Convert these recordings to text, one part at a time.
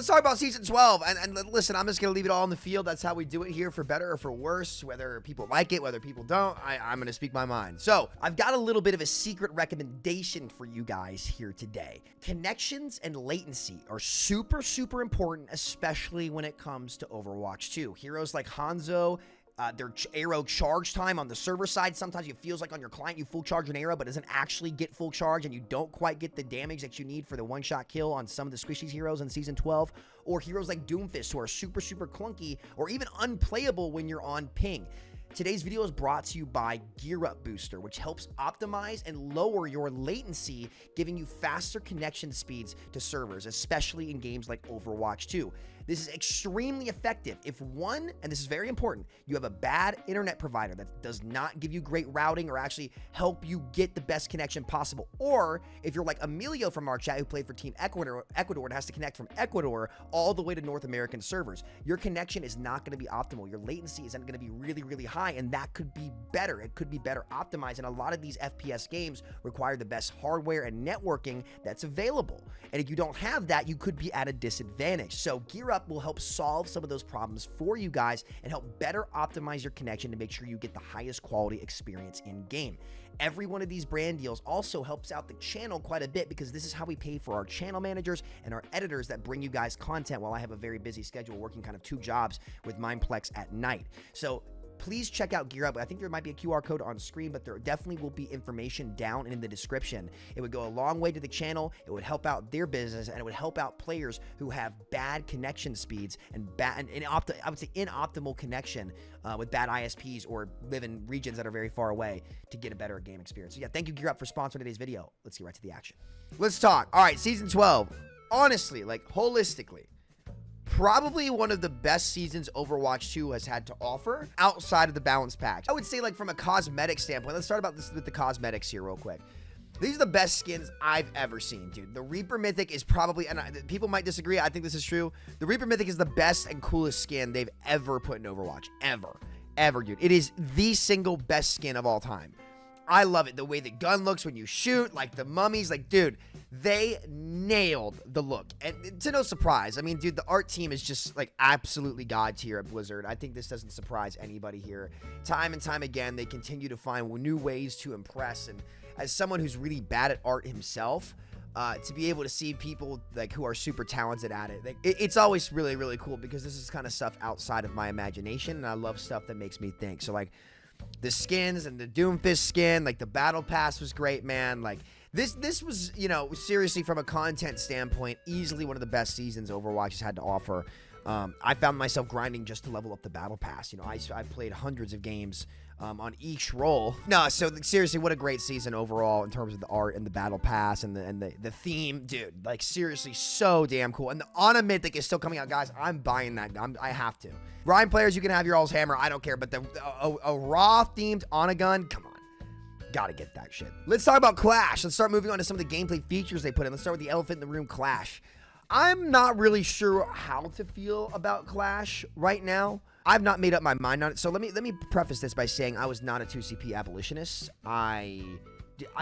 let's talk about Season 12. And listen, I'm just going to leave it all on the field. That's how we do it here, for better or for worse, whether people like it, whether people don't. I'm going to speak my mind. So I've got a little bit of a secret recommendation for you guys here today. Connections and latency are super, super important, especially when it comes to Overwatch 2. Heroes like Hanzo, their arrow charge time on the server side, sometimes it feels like on your client you full charge an arrow but doesn't actually get full charge, and you don't quite get the damage that you need for the one-shot kill on some of the squishy heroes in Season 12, or heroes like Doomfist who are super, super clunky or even unplayable when you're on ping. Today's video is brought to you by GearUP Booster, which helps optimize and lower your latency, giving you faster connection speeds to servers, especially in games like Overwatch 2. This is extremely effective if one, and this is very important, you have a bad internet provider that does not give you great routing or actually help you get the best connection possible, or if you're like Emilio from our chat who played for Team Ecuador and has to connect from Ecuador all the way to North American servers. Your connection is not going to be optimal. Your latency isn't going to be really, really high, and that could be better. It could be better optimized, and a lot of these FPS games require the best hardware and networking that's available. And if you don't have that, you could be at a disadvantage. So GearUP will help solve some of those problems for you guys and help better optimize your connection to make sure you get the highest quality experience in game. Every one of these brand deals also helps out the channel quite a bit, because this is how we pay for our channel managers and our editors that bring you guys content while I have a very busy schedule working kind of 2 jobs with Mindplex at night. So please check out GearUP. I think there might be a QR code on screen, but there definitely will be information down in the description. It would go a long way to the channel. It would help out their business, and it would help out players who have bad connection speeds and I would say inoptimal connection with bad ISPs or live in regions that are very far away to get a better game experience. So yeah, thank you GearUP for sponsoring today's video. Let's get right to the action. Let's talk. All right, Season 12. Honestly, like holistically, probably one of the best seasons Overwatch 2 has had to offer outside of the balance patch. I would say, like, from a cosmetic standpoint, let's start about this with the cosmetics here real quick. These are the best skins I've ever seen, dude. The Reaper Mythic is probably, and people might disagree, I think this is true, the Reaper Mythic is the best and coolest skin they've ever put in Overwatch. Ever, dude. It is the single best skin of all time. I love it. The way the gun looks when you shoot, like the mummies, like, dude, they nailed the look. And to no surprise, I mean, dude, the art team is just, like, absolutely god tier at Blizzard. I think this doesn't surprise anybody here. Time and time again, they continue to find new ways to impress. And as someone who's really bad at art himself, to be able to see people, like, who are super talented at it, like, it's always really, really cool, because this is kind of stuff outside of my imagination, and I love stuff that makes me think. So, like, the skins and the Doomfist skin, like the battle pass was great, man. Like this was, you know, seriously, from a content standpoint, easily one of the best seasons Overwatch has had to offer. I found myself grinding just to level up the battle pass. You know, I've played hundreds of games on each role. No, so seriously, what a great season overall in terms of the art and the battle pass and the theme, dude. Like, seriously, so damn cool. And the Ana Mythic is still coming out, guys. I'm buying that. I have to. Ryan players, you can have your all's hammer. I don't care, but a raw themed Ana gun, come on. Gotta get that shit. Let's talk about Clash. Let's start moving on to some of the gameplay features they put in. Let's start with the elephant in the room, Clash. I'm not really sure how to feel about Clash right now. I've not made up my mind on it. So let me preface this by saying I was not a 2CP abolitionist. I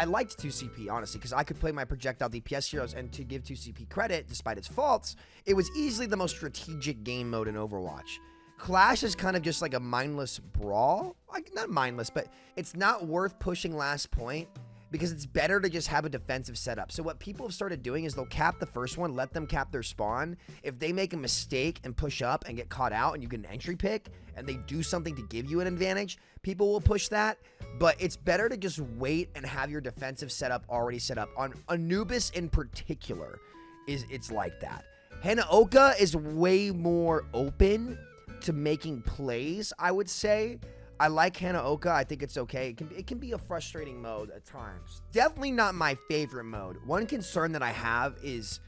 liked 2CP, honestly, because I could play my projectile DPS heroes, and to give 2CP credit, despite its faults, it was easily the most strategic game mode in Overwatch. Clash is kind of just like a mindless brawl. Like, not mindless, but it's not worth pushing last point, because it's better to just have a defensive setup. So what people have started doing is they'll cap the first one, let them cap their spawn. If they make a mistake and push up and get caught out and you get an entry pick and they do something to give you an advantage, people will push that. But it's better to just wait and have your defensive setup already set up. On Anubis in particular, it's like that. Hanaoka is way more open to making plays, I would say. I like Hanaoka. I think it's okay. It can be a frustrating mode at times. Definitely not my favorite mode. One concern that I have is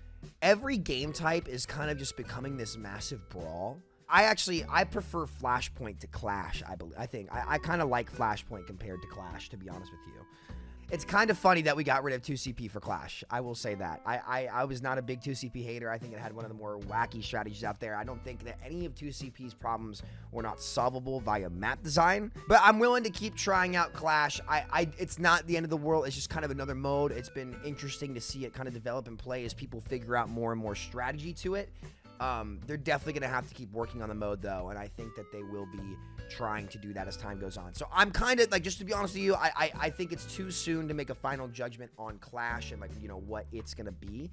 every game type is kind of just becoming this massive brawl. I prefer Flashpoint to Clash, I think. I kind of like Flashpoint compared to Clash, to be honest with you. It's kind of funny that we got rid of 2CP for Clash. I will say that. I was not a big 2CP hater. I think it had one of the more wacky strategies out there. I don't think that any of 2CP's problems were not solvable via map design. But I'm willing to keep trying out Clash. It's not the end of the world. It's just kind of another mode. It's been interesting to see it kind of develop and play as people figure out more and more strategy to it. They're definitely going to have to keep working on the mode, though, and I think that they will be trying to do that as time goes on. So I'm kind of, like, just to be honest with you, I think it's too soon to make a final judgment on Clash and, like, you know, what it's going to be.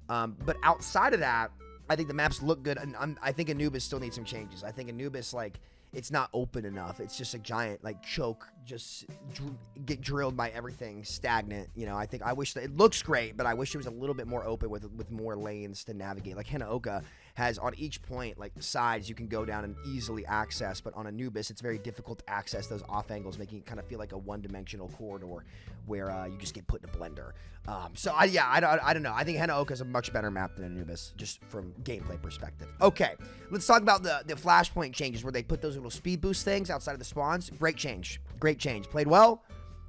But outside of that, I think the maps look good, and I think Anubis still needs some changes. I think Anubis, like, it's not open enough. It's just a giant, like, choke, just get drilled by everything, stagnant. You know, I wish that it looks great, but I wish it was a little bit more open with more lanes to navigate. Like Hanaoka has on each point, like, sides you can go down and easily access, but on Anubis, it's very difficult to access those off angles, making it kind of feel like a one-dimensional corridor where you just get put in a blender. So I don't know. I think Hanaoka is a much better map than Anubis, just from gameplay perspective. Okay, let's talk about the flashpoint changes where they put those little speed boost things outside of the spawns. Great change. Great change. Played well.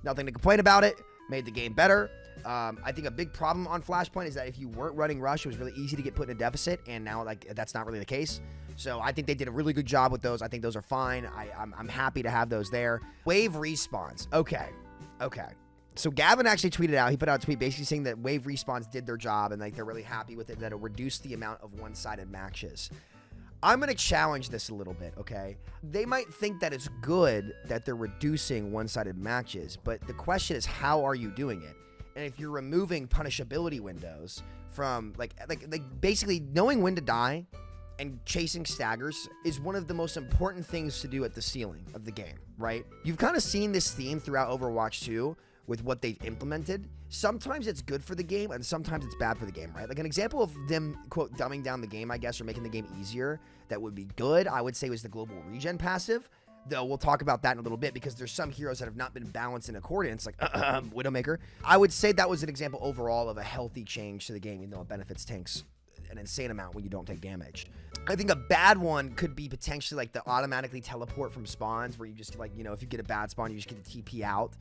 Nothing to complain about it. Made the game better. I think a big problem on Flashpoint is that if you weren't running Rush, it was really easy to get put in a deficit, and now, like, that's not really the case. So I think they did a really good job with those. I think those are fine. I'm happy to have those there. Wave respawns. Okay. So Gavin actually tweeted out, he put out a tweet basically saying that wave respawns did their job and, like, they're really happy with it, that it reduced the amount of one-sided matches. I'm going to challenge this a little bit, okay? They might think that it's good that they're reducing one-sided matches, but the question is, how are you doing it? And if you're removing punishability windows from, like basically knowing when to die and chasing staggers is one of the most important things to do at the ceiling of the game, right? You've kind of seen this theme throughout Overwatch 2 with what they've implemented. Sometimes it's good for the game and sometimes it's bad for the game, right? Like an example of them, quote, dumbing down the game, I guess, or making the game easier that would be good, I would say was the global regen passive. Though we'll talk about that in a little bit because there's some heroes that have not been balanced in accordance, like Widowmaker. I would say that was an example overall of a healthy change to the game, even though it benefits tanks an insane amount when you don't take damage. I think a bad one could be potentially like the automatically teleport from spawns where you just, like, you know, if you get a bad spawn, you just get the TP out.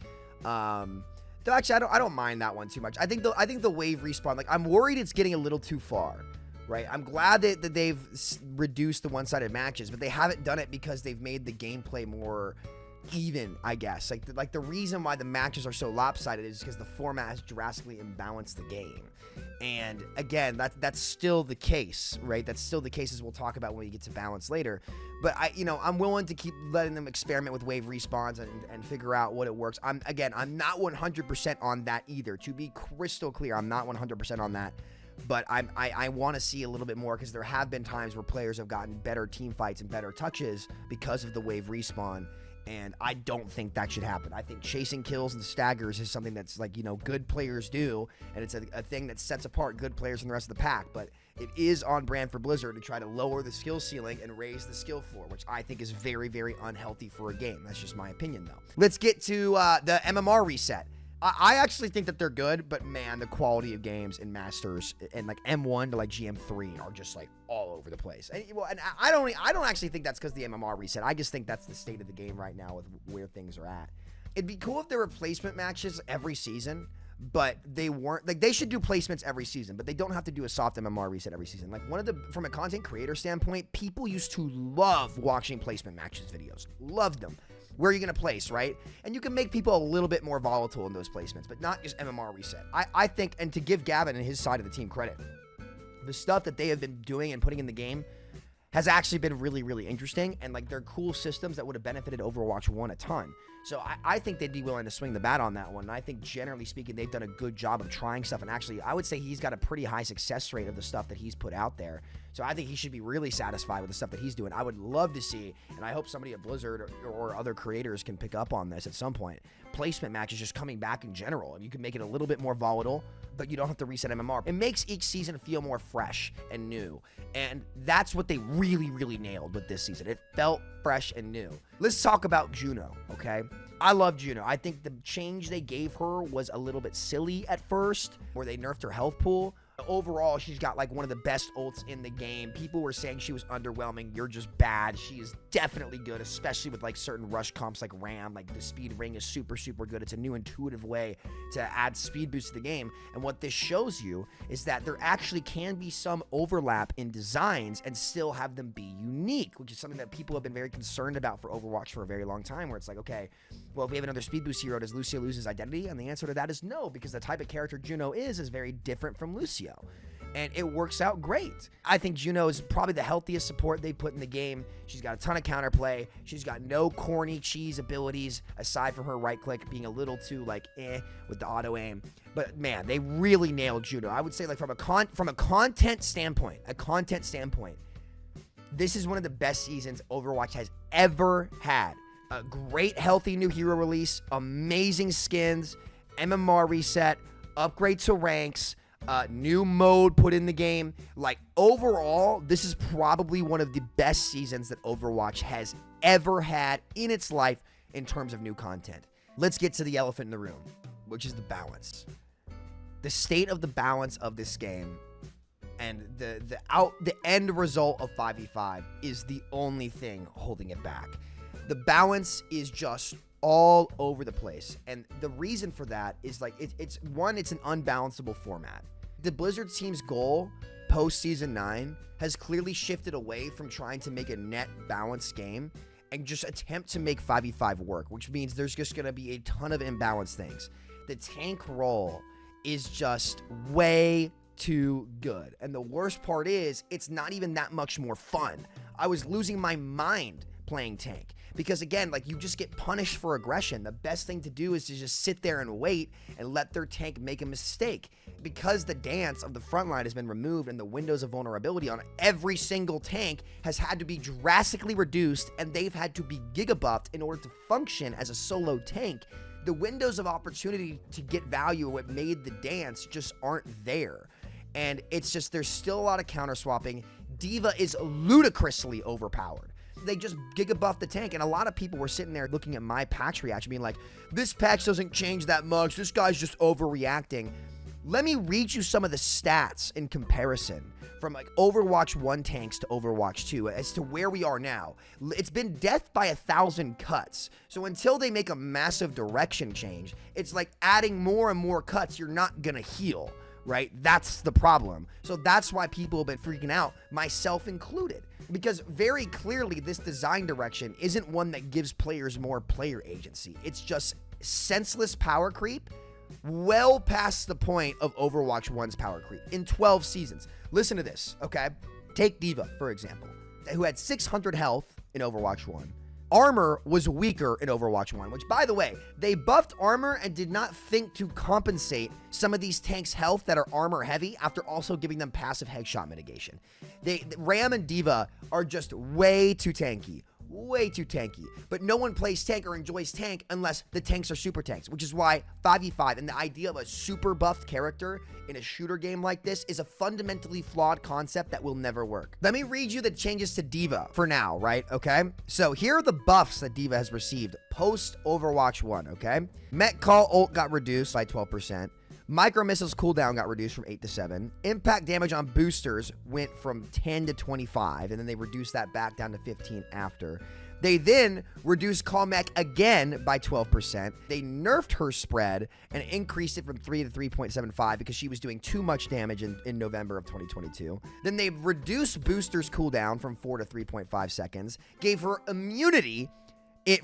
Though actually, I don't mind that one too much. I think the wave respawn, like, I'm worried it's getting a little too far. Right, I'm glad that they've reduced the one-sided matches, but they haven't done it because they've made the gameplay more even, I guess. Like the reason why the matches are so lopsided is because the format has drastically imbalanced the game. And again, that's still the case, right? That's still the case, as we'll talk about when we get to balance later. But I'm willing to keep letting them experiment with wave respawns and figure out what it works. I'm not 100% on that either. To be crystal clear, I'm not 100% on that. But I want to see a little bit more because there have been times where players have gotten better team fights and better touches because of the wave respawn, and I don't think that should happen. I think chasing kills and staggers is something that's, like, you know, good players do, and it's a thing that sets apart good players from the rest of the pack, but it is on brand for Blizzard to try to lower the skill ceiling and raise the skill floor, which I think is very, very unhealthy for a game. That's just my opinion, though. Let's get to the MMR reset. I actually think that they're good, but man, the quality of games in Masters and like M1 to like GM3 are just like all over the place. And I don't actually think that's because the MMR reset. I just think that's the state of the game right now with where things are at. It'd be cool if there were placement matches every season, but they weren't. Like, they should do placements every season, but they don't have to do a soft MMR reset every season. Like, from a content creator standpoint, people used to love watching placement matches videos. Loved them. Where are you going to place, right? And you can make people a little bit more volatile in those placements, but not just MMR reset. I think, and to give Gavin and his side of the team credit, the stuff that they have been doing and putting in the game has actually been really, really interesting, and like they're cool systems that would have benefited Overwatch 1 a ton. So I think they'd be willing to swing the bat on that one. And I think generally speaking, they've done a good job of trying stuff. And actually, I would say he's got a pretty high success rate of the stuff that he's put out there. So I think he should be really satisfied with the stuff that he's doing. I would love to see, and I hope somebody at Blizzard or other creators can pick up on this at some point, placement matches just coming back in general. And you can make it a little bit more volatile, but you don't have to reset MMR. It makes each season feel more fresh and new. And that's what they really, really nailed with this season. It felt fresh and new. Let's talk about Juno, okay? I love Juno. I think the change they gave her was a little bit silly at first, where they nerfed her health pool. Overall, she's got like one of the best ults in the game. People were saying she was underwhelming. You're just bad. She is definitely good, especially with like certain rush comps like Ram. Like the speed ring is super, super good. It's a new intuitive way to add speed boost to the game. And what this shows you is that there actually can be some overlap in designs and still have them be unique, which is something that people have been very concerned about for Overwatch for a very long time, where it's like, okay, well, if we have another speed boost hero, does Lucio lose his identity? And the answer to that is no, because the type of character Juno is very different from Lucio. and it works out great. I think Juno is probably the healthiest support they put in the game. She's got a ton of counterplay. She's got no corny cheese abilities aside from her right click being a little too like with the auto aim. But man, they really nailed Juno. I would say like from a content standpoint, this is one of the best seasons Overwatch has ever had. A great healthy new hero release, amazing skins, MMR reset, upgrade to ranks, new mode put in the game. Like overall, this is probably one of the best seasons that Overwatch has ever had in its life in terms of new content. Let's get to the elephant in the room, which is the balance. The state of the balance of this game and the end result of 5v5 is the only thing holding it back. The balance is just all over the place. And the reason for that is like, it's an unbalanceable format. The Blizzard team's goal post Season 9 has clearly shifted away from trying to make a net balanced game and just attempt to make 5v5 work, which means there's just going to be a ton of imbalanced things. The tank role is just way too good. And the worst part is, it's not even that much more fun. I was losing my mind playing tank. Because again, like you just get punished for aggression. The best thing to do is to just sit there and wait and let their tank make a mistake. Because the dance of the front line has been removed and the windows of vulnerability on every single tank has had to be drastically reduced and they've had to be gigabuffed in order to function as a solo tank, the windows of opportunity to get value or what made the dance just aren't there. And it's just, there's still a lot of counter swapping. D.Va is ludicrously overpowered. They just gigabuff the tank, and a lot of people were sitting there looking at my patch reaction being like, this patch doesn't change that much, this guy's just overreacting. Let me read you some of the stats in comparison from like Overwatch 1 tanks to Overwatch 2 as to where we are now. It's been death by 1,000 cuts. So until they make a massive direction change, it's like adding more and more cuts, you're not gonna heal, right? That's the problem. So that's why people have been freaking out, myself included. Because very clearly this design direction isn't one that gives players more player agency. It's just senseless power creep well past the point of Overwatch 1's power creep in 12 seasons. Listen to this, okay? Take D.Va, for example, who had 600 health in Overwatch 1. Armor was weaker in Overwatch 1, which, by the way, they buffed armor and did not think to compensate some of these tanks' health that are armor heavy after also giving them passive headshot mitigation. Ram and D.Va are just way too tanky. Way too tanky. But no one plays tank or enjoys tank unless the tanks are super tanks, which is why 5v5 and the idea of a super buffed character in a shooter game like this is a fundamentally flawed concept that will never work. Let me read you the changes to D.Va for now, right? Okay? So here are the buffs that D.Va has received post Overwatch 1, okay? Met Call ult got reduced by 12%. Micro missiles cooldown got reduced from 8 to 7. Impact damage on boosters went from 10 to 25, and then they reduced that back down to 15 after. They then reduced call mech again by 12%. They nerfed her spread and increased it from 3 to 3.75 because she was doing too much damage in November of 2022. Then they reduced boosters cooldown from 4 to 3.5 seconds, gave her immunity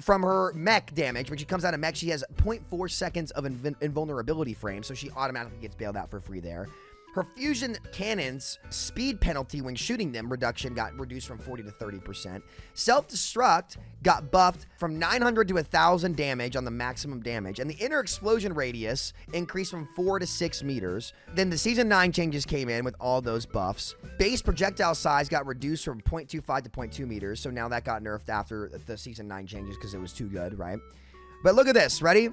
from her mech damage. When she comes out of mech, she has 0.4 seconds of invulnerability frame, so she automatically gets bailed out for free there. Her fusion cannons speed penalty when shooting them reduction got reduced from 40 to 30%. Self-destruct got buffed from 900 to 1,000 damage on the maximum damage, and the inner explosion radius increased from 4 to 6 meters. Then the Season 9 changes came in with all those buffs. Base projectile size got reduced from 0.25 to 0.2 meters, so now that got nerfed after the Season 9 changes because it was too good, right? But look at this, ready?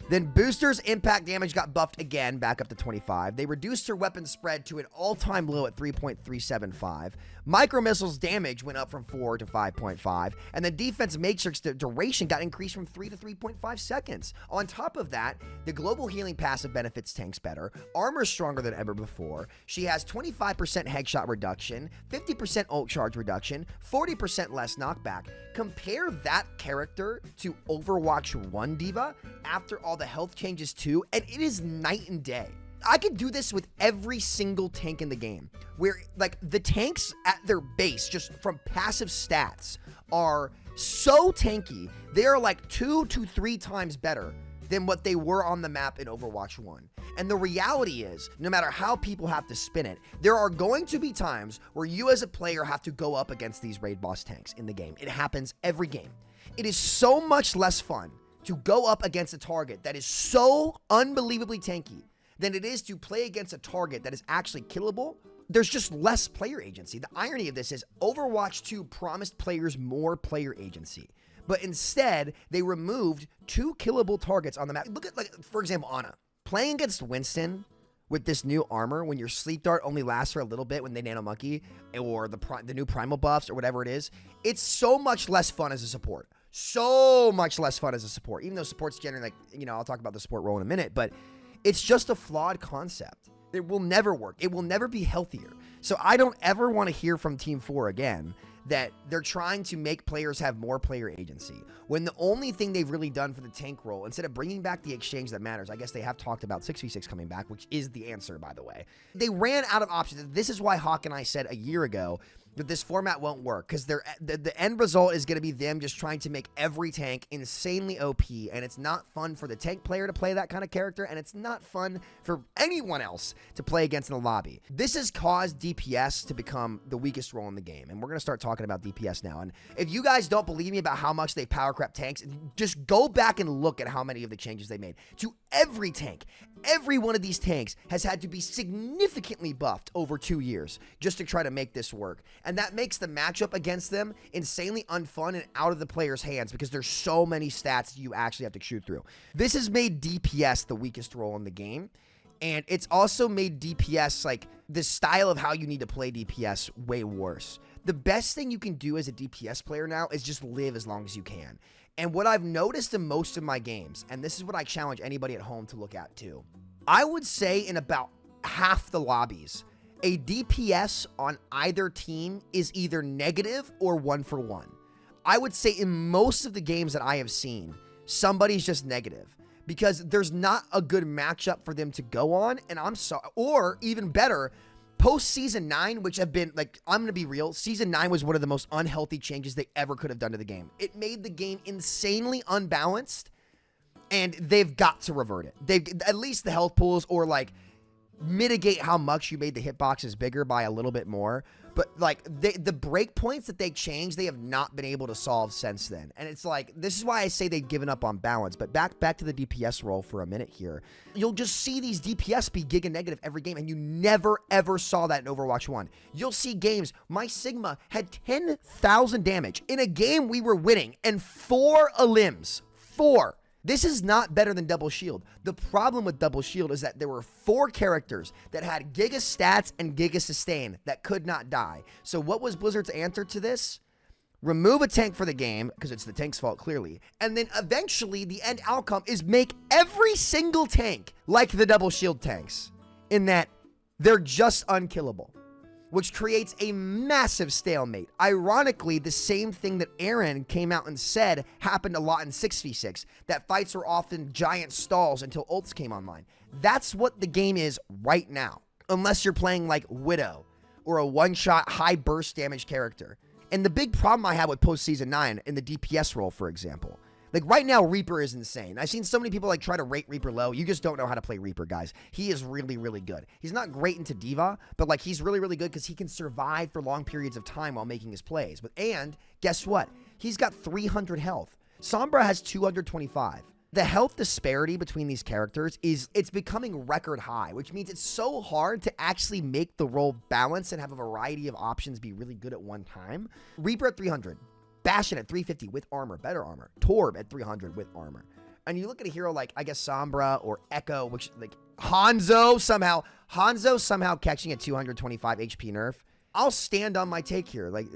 Then boosters impact damage got buffed again, back up to 25. They reduced her weapon spread to an all-time low at 3.375. Micro missiles damage went up from 4 to 5.5. And the defense matrix duration got increased from 3 to 3.5 seconds. On top of that, the global healing passive benefits tanks better. Armor's stronger than ever before. She has 25% headshot reduction, 50% ult charge reduction, 40% less knockback. Compare that character to Overwatch 1 D.Va after all the health changes too, and it is night and day. I could do this with every single tank in the game, where like the tanks at their base, just from passive stats, are so tanky, they are like 2 to 3 times better than what they were on the map in Overwatch 1. And the reality is, no matter how people have to spin it, there are going to be times where you as a player have to go up against these raid boss tanks in the game. It happens every game. It is so much less fun to go up against a target that is so unbelievably tanky than it is to play against a target that is actually killable. There's just less player agency. The irony of this is Overwatch 2 promised players more player agency, but instead they removed 2 killable targets on the map. Look at, like, for example, Ana. Playing against Winston with this new armor, when your sleep dart only lasts for a little bit when they nano monkey, or the new primal buffs or whatever it is, it's so much less fun as a support. So much less fun as a support, even though support's generally, like, you know, I'll talk about the support role in a minute, but it's just a flawed concept. It will never work. It will never be healthier. So I don't ever want to hear from Team 4 again that they're trying to make players have more player agency, when the only thing they've really done for the tank role, instead of bringing back the exchange that matters, I guess they have talked about 6v6 coming back, which is the answer, by the way. They ran out of options. This is why Hawk and I said a year ago that this format won't work, because the end result is going to be them just trying to make every tank insanely OP, and it's not fun for the tank player to play that kind of character, and it's not fun for anyone else to play against in the lobby. This has caused DPS to become the weakest role in the game, and we're going to start talking about DPS now. And if you guys don't believe me about how much they power crap tanks, just go back and look at how many of the changes they made to every tank. Every one of these tanks has had to be significantly buffed over 2 years just to try to make this work. And that makes the matchup against them insanely unfun and out of the player's hands, because there's so many stats you actually have to shoot through. This has made DPS the weakest role in the game. And it's also made DPS, like, the style of how you need to play DPS, way worse. The best thing you can do as a DPS player now is just live as long as you can. And what I've noticed in most of my games, and this is what I challenge anybody at home to look at too, I would say in about half the lobbies, a DPS on either team is either negative or 1-for-1. I would say in most of the games that I have seen, somebody's just negative, because there's not a good matchup for them to go on. And I'm sorry, or even better, post season 9, which have been, like, I'm going to be real, season 9 was one of the most unhealthy changes they ever could have done to the game. It made the game insanely unbalanced, and they've got to revert it. They've, at least the health pools, or like mitigate how much you made the hitboxes bigger by a little bit more. But like the breakpoints that they changed, they have not been able to solve since then. And it's like, this is why I say they've given up on balance. But back to the DPS role for a minute here. You'll just see these DPS be giga negative every game, and you never ever saw that in Overwatch 1. You'll see games, my Sigma had 10,000 damage in a game we were winning, and 4 elims. 4. This is not better than Double Shield. The problem with Double Shield is that there were 4 characters that had Giga Stats and Giga Sustain that could not die. So what was Blizzard's answer to this? Remove a tank for the game, because it's the tank's fault, clearly. And then eventually the end outcome is make every single tank like the Double Shield tanks, in that they're just unkillable, which creates a massive stalemate. Ironically, the same thing that Aaron came out and said happened a lot in 6v6, that fights were often giant stalls until ults came online. That's what the game is right now, unless you're playing like Widow or a one-shot high burst damage character. And the big problem I have with post season 9 in the DPS role, for example, like right now, Reaper is insane. I've seen so many people like try to rate Reaper low. You just don't know how to play Reaper, guys. He is really, really good. He's not great into Diva, but like he's really, really good because he can survive for long periods of time while making his plays. And guess what? He's got 300 health. Sombra has 225. The health disparity between these characters it's becoming record high, which means it's so hard to actually make the role balance and have a variety of options be really good at one time. Reaper at 300. Bastion at 350 with armor, better armor. Torb at 300 with armor. And you look at a hero like, I guess, Sombra or Echo, which, like, Hanzo somehow catching a 225 HP nerf. I'll stand on my take here. Like,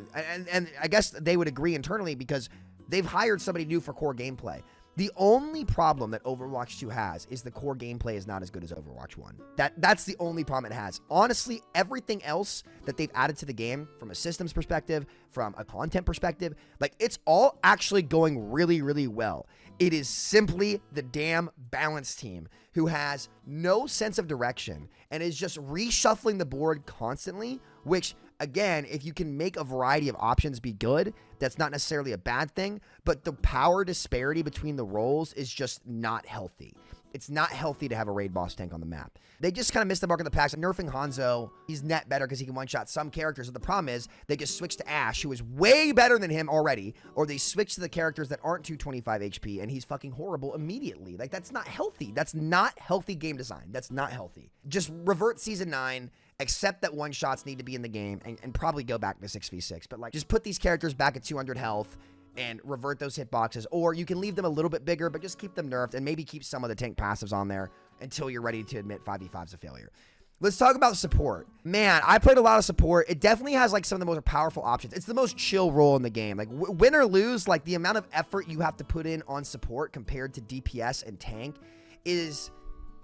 and I guess they would agree internally because they've hired somebody new for core gameplay. The only problem that Overwatch 2 has is the core gameplay is not as good as Overwatch 1. That's the only problem it has. Honestly, everything else that they've added to the game, from a systems perspective, from a content perspective, like, it's all actually going really, really well. It is simply the damn balance team who has no sense of direction and is just reshuffling the board constantly, which again, if you can make a variety of options be good, that's not necessarily a bad thing, but the power disparity between the roles is just not healthy. It's not healthy to have a raid boss tank on the map. They just kind of missed the mark on the packs. Nerfing Hanzo, he's net better because he can one-shot some characters. But the problem is they just switch to Ashe, who is way better than him already, or they switch to the characters that aren't 225 HP, and he's fucking horrible immediately. Like, that's not healthy. That's not healthy game design. That's not healthy. Just revert Season 9, accept that one-shots need to be in the game, and probably go back to 6v6. But, like, just put these characters back at 200 health, and revert those hitboxes, or you can leave them a little bit bigger, but just keep them nerfed and maybe keep some of the tank passives on there until you're ready to admit 5v5 is a failure. Let's talk about support. Man, I played a lot of support. It definitely has like some of the most powerful options. It's the most chill role in the game. Like win or lose, like the amount of effort you have to put in on support compared to DPS and tank is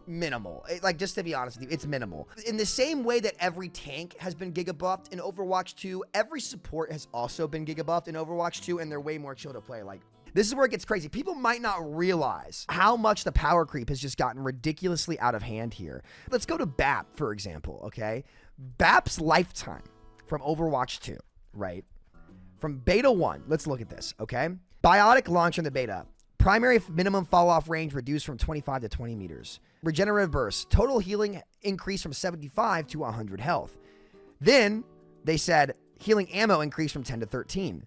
minimal. Like, just to be honest with you, it's minimal. In the same way that every tank has been giga buffed in Overwatch 2, every support has also been giga buffed in Overwatch 2, and they're way more chill to play. Like, this is where it gets crazy. People might not realize how much the power creep has just gotten ridiculously out of hand here. Let's go to BAP, for example, okay? BAP's lifetime from Overwatch 2, right? From Beta 1, let's look at this, okay? Biotic launch in the beta. Primary minimum fall-off range reduced from 25 to 20 meters. Regenerative burst. Total healing increased from 75 to 100 health. Then, they said, healing ammo increased from 10 to 13.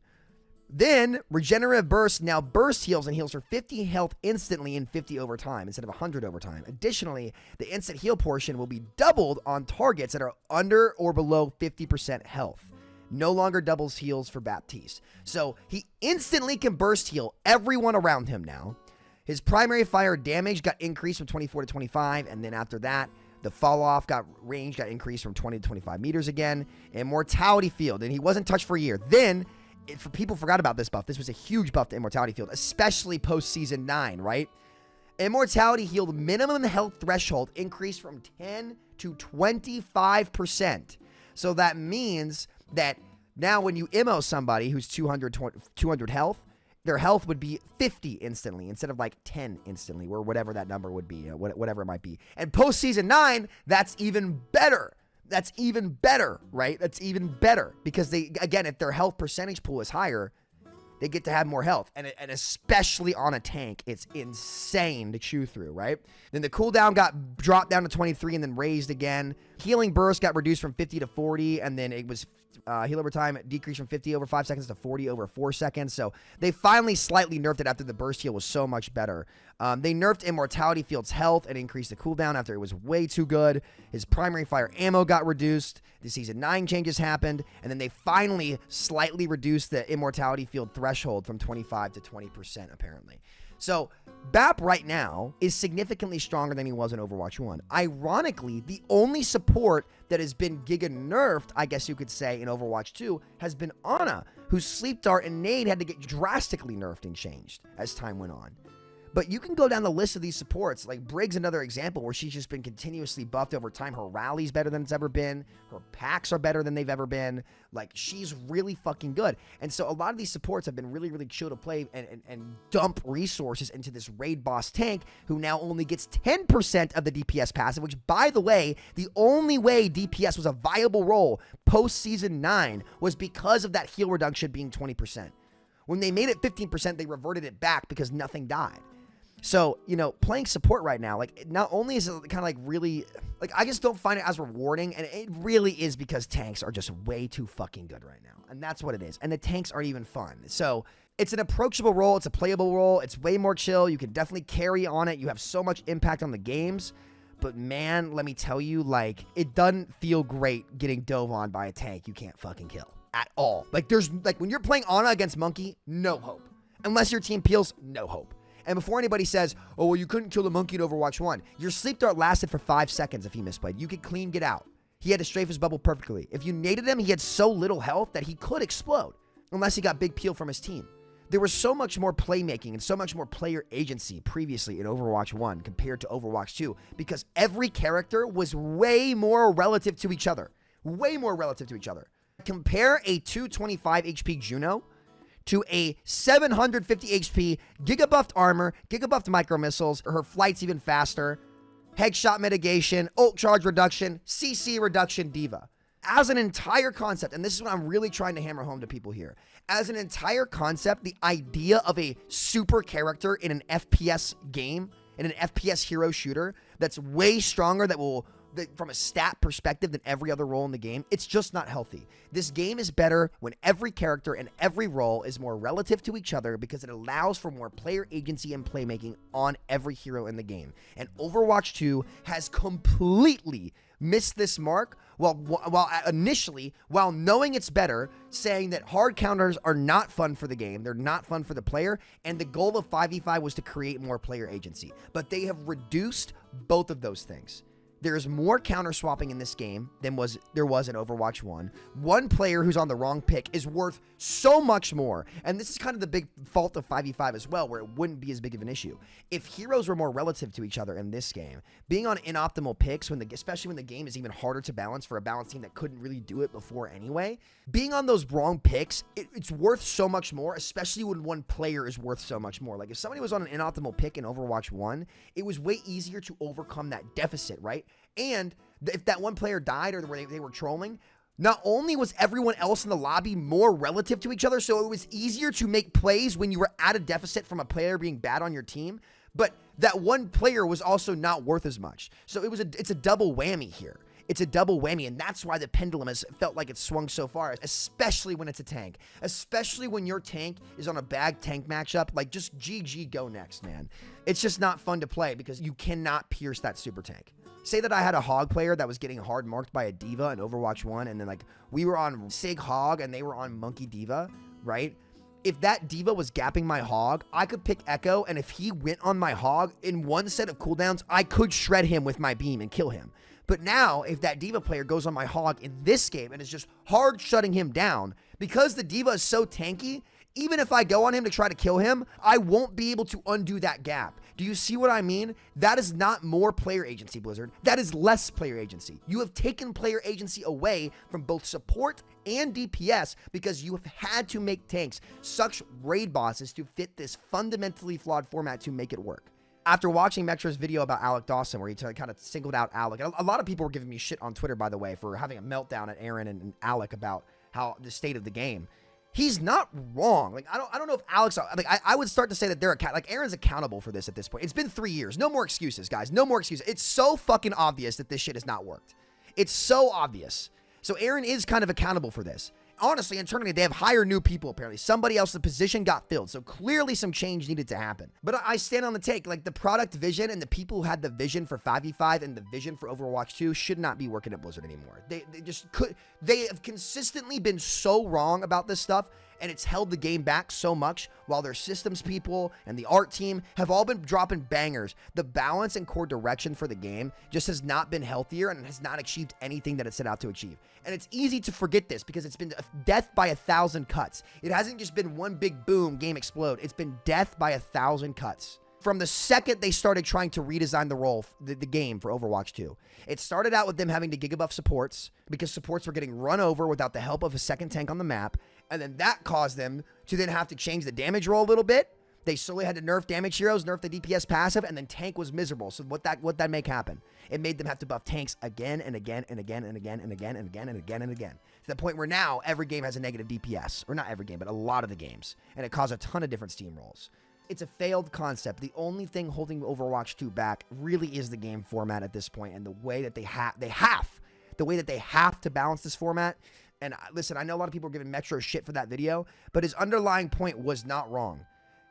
Then, regenerative burst now burst heals and heals for 50 health instantly and 50 over time instead of 100 over time. Additionally, the instant heal portion will be doubled on targets that are under or below 50% health. No longer doubles heals for Baptiste. So he instantly can burst heal everyone around him now. His primary fire damage got increased from 24 to 25. And then after that, the fall off range got increased from 20 to 25 meters again. Immortality field. And he wasn't touched for a year. Then, people forgot about this buff. This was a huge buff to Immortality field, especially post Season 9, right? Immortality healed minimum health threshold increased from 10 to 25%. So that means that now when you immo somebody who's 200 health, their health would be 50 instantly instead of like 10 instantly, or whatever that number would be, whatever it might be. And post Season 9, that's even better. That's even better, right? That's even better because they, again, if their health percentage pool is higher, they get to have more health. And especially on a tank, it's insane to chew through, right? Then the cooldown got dropped down to 23 and then raised again. Healing burst got reduced from 50 to 40, and then it was heal over time decreased from 50 over 5 seconds to 40 over 4 seconds. So they finally slightly nerfed it after the burst heal was so much better. They nerfed Immortality Field's health and increased the cooldown after it was way too good. His primary fire ammo got reduced. The Season 9 changes happened. And then they finally slightly reduced the Immortality Field threshold from 25 to 20%, apparently. So BAP right now is significantly stronger than he was in Overwatch 1. Ironically, the only support that has been giga nerfed, I guess you could say, in Overwatch 2 has been Ana, whose Sleep Dart and Nade had to get drastically nerfed and changed as time went on. But you can go down the list of these supports, like Brig's another example where she's just been continuously buffed over time. Her rally's better than it's ever been. Her packs are better than they've ever been. Like, she's really fucking good. And so a lot of these supports have been really, really chill to play and dump resources into this raid boss tank who now only gets 10% of the DPS passive, which, by the way, the only way DPS was a viable role post-Season 9 was because of that heal reduction being 20%. When they made it 15%, they reverted it back because nothing died. So, you know, playing support right now, like, not only is it kind of like really, like, I just don't find it as rewarding, and it really is because tanks are just way too fucking good right now, and that's what it is, and the tanks aren't even fun. So, it's an approachable role, it's a playable role, it's way more chill, you can definitely carry on it, you have so much impact on the games, but man, let me tell you, like, it doesn't feel great getting dove on by a tank you can't fucking kill at all. Like, there's, like, when you're playing Ana against Monkey, no hope. Unless your team peels, no hope. And before anybody says, oh, well, you couldn't kill the Monkey in Overwatch 1, your Sleep Dart lasted for 5 seconds if he misplayed. You could clean get out. He had to strafe his bubble perfectly. If you naded him, he had so little health that he could explode, unless he got big peel from his team. There was so much more playmaking and so much more player agency previously in Overwatch 1 compared to Overwatch 2, because every character was way more relative to each other. Way more relative to each other. Compare a 225 HP Juno to a 750 HP giga-buffed armor, giga-buffed micro missiles, her flight's even faster, headshot mitigation, ult charge reduction, CC reduction diva. As an entire concept, and this is what I'm really trying to hammer home to people here, as an entire concept, the idea of a super character in an FPS game, in an FPS hero shooter, that's way stronger, from a stat perspective than every other role in the game, it's just not healthy. This game is better when every character and every role is more relative to each other because it allows for more player agency and playmaking on every hero in the game. And Overwatch 2 has completely missed this mark while initially, while knowing it's better, saying that hard counters are not fun for the game, they're not fun for the player, and the goal of 5v5 was to create more player agency. But they have reduced both of those things. There's more counter swapping in this game than there was in Overwatch 1. One player who's on the wrong pick is worth so much more. And this is kind of the big fault of 5v5 as well, where it wouldn't be as big of an issue. If heroes were more relative to each other in this game, being on inoptimal picks, especially when the game is even harder to balance for a balanced team that couldn't really do it before anyway, being on those wrong picks, it's worth so much more, especially when one player is worth so much more. Like if somebody was on an inoptimal pick in Overwatch 1, it was way easier to overcome that deficit, right? And if that one player died or they were trolling, not only was everyone else in the lobby more relative to each other, so it was easier to make plays when you were at a deficit from a player being bad on your team, but that one player was also not worth as much. So it's a double whammy here. It's a double whammy, and that's why the pendulum has felt like it's swung so far, especially when it's a tank. Especially when your tank is on a bad tank matchup, like just GG, go next, man. It's just not fun to play because you cannot pierce that super tank. Say that I had a hog player that was getting hard marked by a diva in Overwatch 1, and then like we were on Sig Hog and they were on Monkey Diva, right? If that diva was gapping my hog, I could pick Echo, and if he went on my hog in one set of cooldowns, I could shred him with my beam and kill him. But now, if that diva player goes on my hog in this game and is just hard shutting him down, because the diva is so tanky, even if I go on him to try to kill him, I won't be able to undo that gap. Do you see what I mean? That is not more player agency, Blizzard. That is less player agency. You have taken player agency away from both support and DPS because you have had to make tanks such raid bosses to fit this fundamentally flawed format to make it work. After watching Metro's video about Alec Dawson, where he kind of singled out Alec, and a lot of people were giving me shit on Twitter, by the way, for having a meltdown at Aaron and Alec about how the state of the game. He's not wrong. Like, I don't know if Alex, like, I would start to say that like, Aaron's accountable for this at this point. It's been 3 years. No more excuses, guys. No more excuses. It's so fucking obvious that this shit has not worked. It's so obvious. So Aaron is kind of accountable for this. Honestly, internally, they have hired new people, apparently. Somebody else's position got filled, so clearly some change needed to happen. But I stand on the take. Like, the product vision and the people who had the vision for 5v5 and the vision for Overwatch 2 should not be working at Blizzard anymore. They have consistently been so wrong about this stuff, and it's held the game back so much, while their systems people and the art team have all been dropping bangers. The balance and core direction for the game just has not been healthier and has not achieved anything that it set out to achieve. And it's easy to forget this because it's been death by 1,000 cuts. It hasn't just been one big boom, game explode. It's been death by 1,000 cuts. From the second they started trying to redesign the game for Overwatch 2. It started out with them having to gigabuff supports because supports were getting run over without the help of a second tank on the map. And then that caused them to then have to change the damage roll a little bit. They slowly had to nerf damage heroes, nerf the DPS passive, and then tank was miserable. So what that make happen? It made them have to buff tanks again and again and again and again and again and again and again and again. To the point where now every game has a negative DPS. Or not every game, but a lot of the games. And it caused a ton of different steam rolls. It's a failed concept. The only thing holding Overwatch 2 back really is the game format at this point and the way that they have to balance this format. And listen, I know a lot of people are giving Metro shit for that video, but his underlying point was not wrong.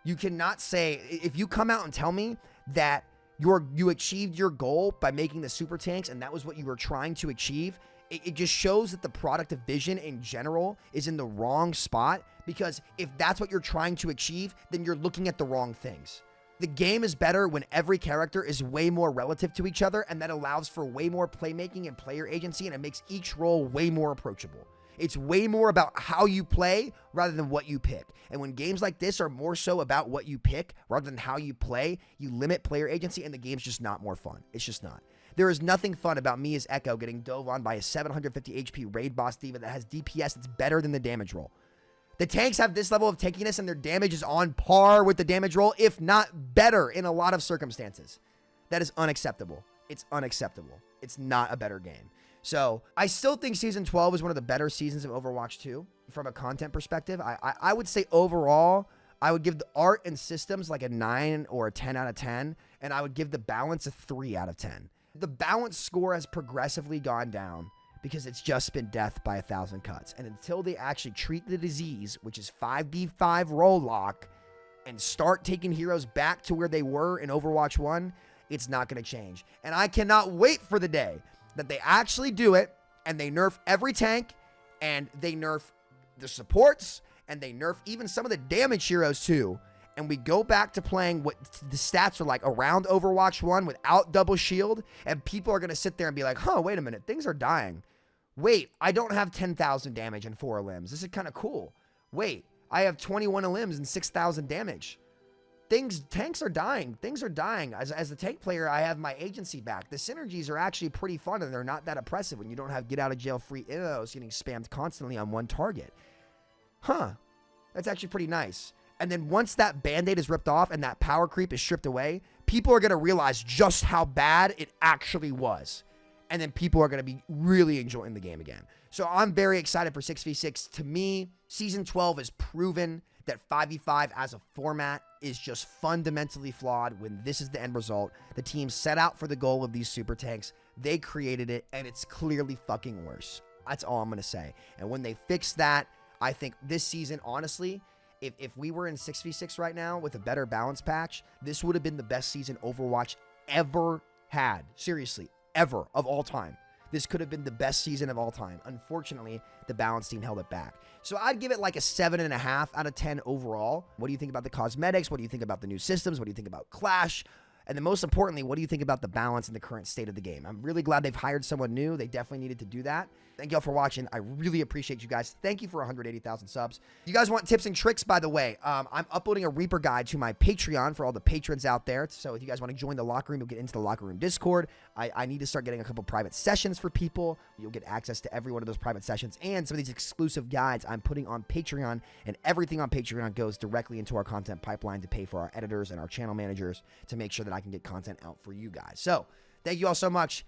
You cannot say, if you come out and tell me that you achieved your goal by making the super tanks and that was what you were trying to achieve, it just shows that the product of vision in general is in the wrong spot, because if that's what you're trying to achieve, then you're looking at the wrong things. The game is better when every character is way more relative to each other, and that allows for way more playmaking and player agency, and it makes each role way more approachable. It's way more about how you play rather than what you pick. And when games like this are more so about what you pick rather than how you play, you limit player agency and the game's just not more fun. It's just not. There is nothing fun about me as Echo getting dove on by a 750 HP raid boss diva that has DPS that's better than the damage roll. The tanks have this level of tankiness and their damage is on par with the damage roll, if not better in a lot of circumstances. That is unacceptable. It's unacceptable. It's not a better game. So I still think Season 12 is one of the better seasons of Overwatch 2 from a content perspective. I would say overall, I would give the art and systems like a 9 or a 10 out of 10, and I would give the balance a 3 out of 10. The balance score has progressively gone down because it's just been death by 1,000 cuts. And until they actually treat the disease, which is 5v5 roll lock, and start taking heroes back to where they were in Overwatch 1, it's not going to change. And I cannot wait for the day that they actually do it, and they nerf every tank, and they nerf the supports, and they nerf even some of the damage heroes too, and we go back to playing what the stats are like around Overwatch 1 without double shield, and people are going to sit there and be like, huh, wait a minute, things are dying. Wait, I don't have 10,000 damage and 4 limbs. This is kind of cool. Wait, I have 21 limbs and 6,000 damage. Tanks are dying. Things are dying. As a tank player, I have my agency back. The synergies are actually pretty fun, and they're not that oppressive when you don't have get out of jail free arrows getting spammed constantly on one target. Huh. That's actually pretty nice. And then once that band-aid is ripped off and that power creep is stripped away, people are going to realize just how bad it actually was. And then people are going to be really enjoying the game again. So I'm very excited for 6v6. To me, Season 12 has proven that 5v5 as a format is just fundamentally flawed when this is the end result. The team set out for the goal of these super tanks. They created it, and it's clearly fucking worse. That's all I'm going to say. And when they fix that, I think this season, honestly, if we were in 6v6 right now with a better balance patch, this would have been the best season Overwatch ever had. Seriously, ever, of all time. This could have been the best season of all time. Unfortunately, the balance team held it back. So I'd give it like a 7.5 out of 10 overall. What do you think about the cosmetics? What do you think about the new systems? What do you think about Clash? And then most importantly, what do you think about the balance and the current state of the game? I'm really glad they've hired someone new. They definitely needed to do that. Thank y'all for watching. I really appreciate you guys. Thank you for 180,000 subs. You guys want tips and tricks, by the way, I'm uploading a Reaper guide to my Patreon for all the patrons out there. So if you guys want to join the locker room, you'll get into the locker room Discord. I need to start getting a couple private sessions for people. You'll get access to every one of those private sessions and some of these exclusive guides I'm putting on Patreon. And everything on Patreon goes directly into our content pipeline to pay for our editors and our channel managers to make sure that I can get content out for you guys. So thank you all so much.